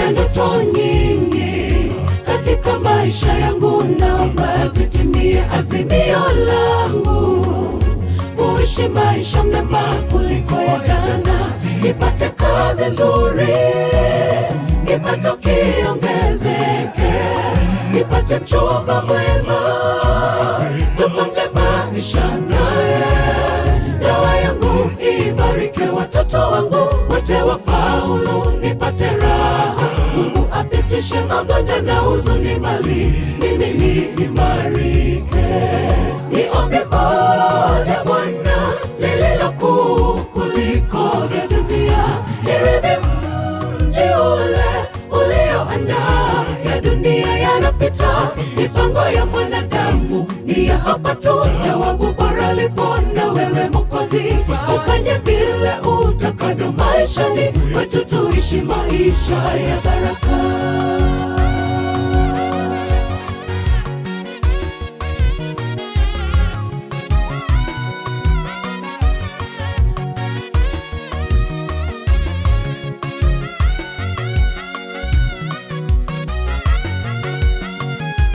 nina ndoto nyingi katika maisha yangu, naomba zitimie azimio langu, kuishi maisha mema kuliko ya jana, nipate kazi nzuri, kipato kiongezeke, nipate mchumba mwema, tupange maisha naye, ndoa yangu ibarike, watoto wangu wote wafaulu, nipate raha, Mungu apitishe magonjwa na huzuni mbali, mimi niimarike. Niombe moja Bwana, lililo kuu kuliko vya dunia, nirithi mji ule ulioandaa. Ya dunia yanapita, mipango ya mwanadamu ni ya hapa tu. Jawabu bora lipo na wewe Mwokozi, ufanye vile utakavyo maishani kwetu, tuishi maisha ya baraka.